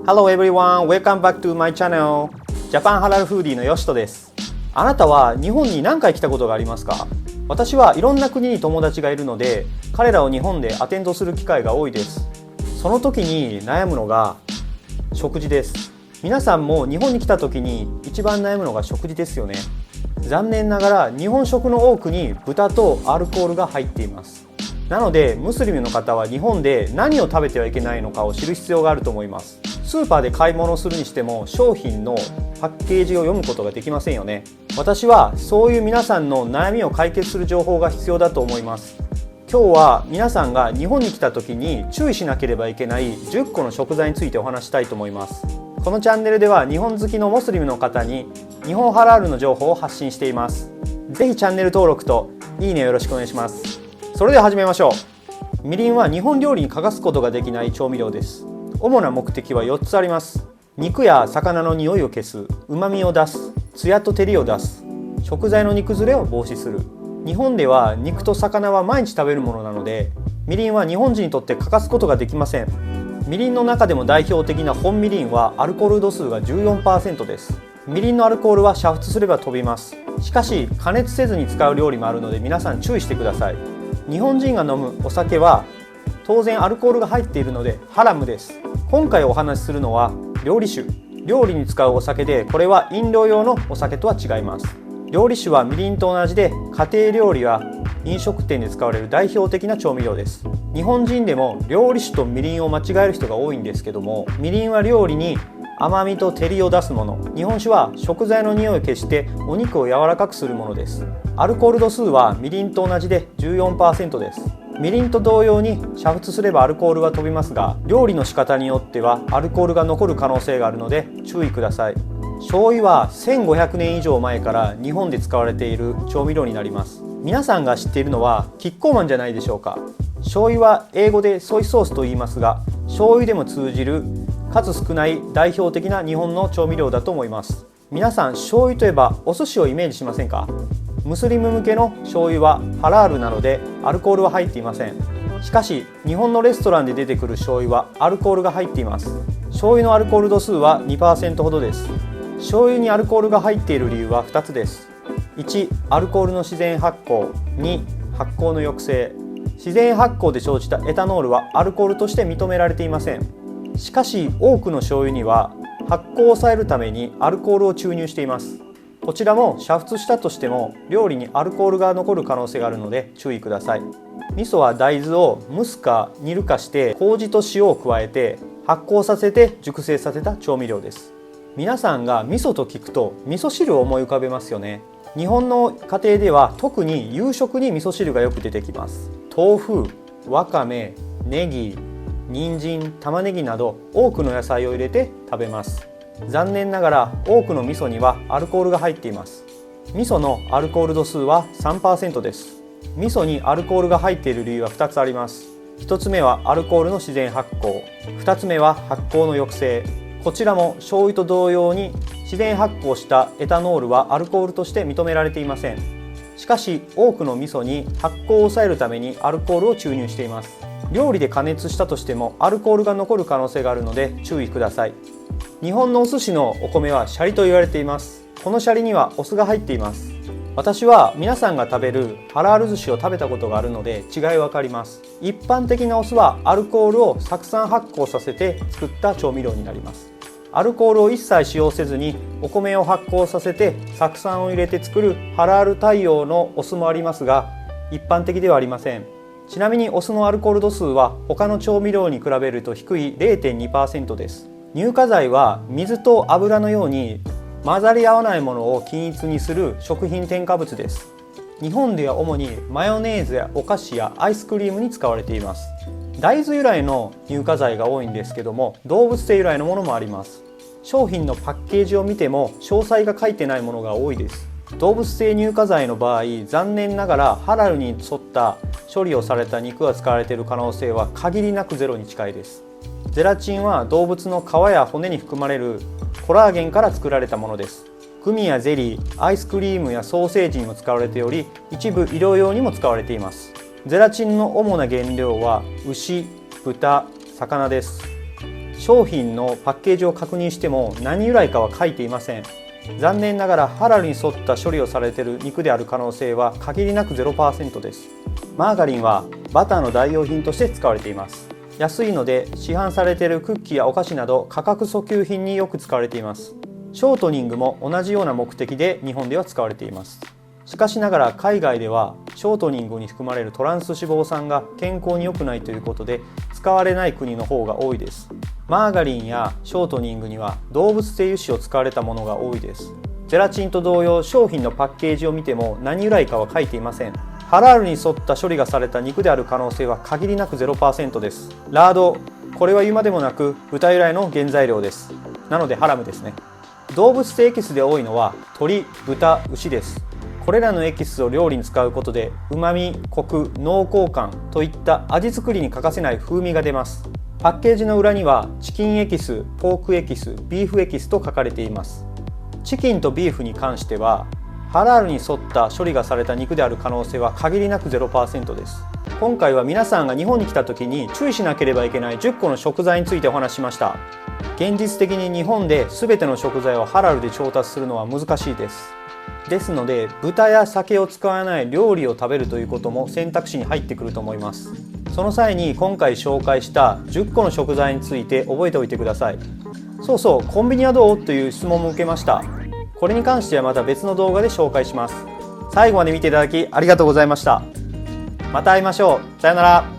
Hello everyone, welcome back to my channel. ジャパンハラルフーディーのヨシトです。あなたは日本に何回来たことがありますか？私はいろんな国に友達がいるので、彼らを日本でアテンドする機会が多いです。その時に悩むのが食事です。皆さんも日本に来た時に一番悩むのが食事ですよね。残念ながら日本食の多くに豚とアルコールが入っています。なのでムスリムの方は日本で何を食べてはいけないのかを知る必要があると思います。スーパーで買い物をするにしても商品のパッケージを読むことができませんよね。私はそういう皆さんの悩みを解決する情報が必要だと思います。今日は皆さんが日本に来た時に注意しなければいけない10個の食材についてお話したいと思います。このチャンネルでは日本好きのモスリムの方に日本ハラールの情報を発信しています。ぜひチャンネル登録といいねをよろしくお願いします。それでは始めましょう。みりんは日本料理に欠かすことができない調味料です。主な目的は4つあります。肉や魚の匂いを消す、旨味を出す、ツヤと照りを出す、食材の煮崩れを防止する。日本では肉と魚は毎日食べるものなので、みりんは日本人にとって欠かすことができません。みりんの中でも代表的な本みりんはアルコール度数が 14% です。みりんのアルコールは煮沸すれば飛びます。しかし加熱せずに使う料理もあるので皆さん注意してください。日本人が飲むお酒は当然アルコールが入っているのでハラムです。今回お話しするのは料理酒。料理に使うお酒で、これは飲料用のお酒とは違います。料理酒はみりんと同じで家庭料理や飲食店で使われる代表的な調味料です。日本人でも料理酒とみりんを間違える人が多いんですけども、みりんは料理に甘みと照りを出すもの、日本酒は食材の匂いを消してお肉を柔らかくするものです。アルコール度数はみりんと同じで 14% です。みりんと同様に煮沸すればアルコールは飛びますが、料理の仕方によってはアルコールが残る可能性があるので注意ください。醤油は1500年以上前から日本で使われている調味料になります。皆さんが知っているのはキッコーマンじゃないでしょうか。醤油は英語でソイソースと言いますが、醤油でも通じるかつ少ない代表的な日本の調味料だと思います。皆さん醤油といえばお寿司をイメージしませんか？ムスリム向けの醤油はハラールなのでアルコールは入っていません。しかし日本のレストランで出てくる醤油はアルコールが入っています。醤油のアルコール度数は 2% ほどです。醤油にアルコールが入っている理由は2つです。1、アルコールの自然発酵。2、発酵の抑制。自然発酵で生じたエタノールはアルコールとして認められていません。しかし多くの醤油には発酵を抑えるためにアルコールを注入しています。こちらも煮沸したとしても料理にアルコールが残る可能性があるので注意ください。味噌は大豆を蒸すか煮るかして麹と塩を加えて発酵させて熟成させた調味料です。皆さんが味噌と聞くと味噌汁を思い浮かべますよね。日本の家庭では特に夕食に味噌汁がよく出てきます。豆腐、わかめ、ネギ、人参、玉ねぎなど多くの野菜を入れて食べます。残念ながら多くの味噌にはアルコールが入っています。味噌のアルコール度数は 3% です。味噌にアルコールが入っている理由は2つあります。1つ目はアルコールの自然発酵、2つ目は発酵の抑制。こちらも醤油と同様に自然発酵したエタノールはアルコールとして認められていません。しかし多くの味噌に発酵を抑えるためにアルコールを注入しています。料理で加熱したとしてもアルコールが残る可能性があるので注意ください。日本のお寿司のお米はシャリと言われています。このシャリにはお酢が入っています。私は皆さんが食べるハラール寿司を食べたことがあるので違いわかります。一般的なお酢はアルコールを酢酸発酵させて作った調味料になります。アルコールを一切使用せずにお米を発酵させて酢酸を入れて作るハラール対応のお酢もありますが、一般的ではありません。ちなみにお酢のアルコール度数は他の調味料に比べると低い 0.2% です。乳化剤は水と油のように混ざり合わないものを均一にする食品添加物です。日本では主にマヨネーズやお菓子やアイスクリームに使われています。大豆由来の乳化剤が多いんですけども、動物性由来のものもあります。商品のパッケージを見ても詳細が書いてないものが多いです。動物性乳化剤の場合、残念ながらハラルに沿った処理をされた肉が使われている可能性は限りなくゼロに近いです。ゼラチンは動物の皮や骨に含まれるコラーゲンから作られたものです。グミやゼリー、アイスクリームやソーセージにも使われており、一部医療用にも使われています。ゼラチンの主な原料は牛、豚、魚です。商品のパッケージを確認しても何由来かは書いていません。残念ながらハラルに沿った処理をされている肉である可能性は限りなく 0% です。マーガリンはバターの代用品として使われています。安いので市販されているクッキーやお菓子など価格訴求品によく使われています。ショートニングも同じような目的で日本では使われています。しかしながら海外ではショートニングに含まれるトランス脂肪酸が健康に良くないということで使われない国の方が多いです。マーガリンやショートニングには動物性油脂を使われたものが多いです。ゼラチンと同様、商品のパッケージを見ても何由来かは書いていません。ハラールに沿った処理がされた肉である可能性は限りなく 0% です。ラード、これは言うまでもなく豚由来の原材料です。なのでハラムですね。動物性エキスで多いのは鶏、豚、牛です。これらのエキスを料理に使うことで旨味、コク、濃厚感といった味作りに欠かせない風味が出ます。パッケージの裏にはチキンエキス、ポークエキス、ビーフエキスと書かれています。チキンとビーフに関してはハラールに沿った処理がされた肉である可能性は限りなく 0% です。今回は皆さんが日本に来た時に注意しなければいけない10個の食材についてお話ししました。現実的に日本で全ての食材をハラルで調達するのは難しいです。ですので豚や酒を使わない料理を食べるということも選択肢に入ってくると思います。その際に今回紹介した10個の食材について覚えておいてください。そうそう、コンビニはどうという質問も受けました。これに関してはまた別の動画で紹介します。最後まで見ていただきありがとうございました。また会いましょう。さよなら。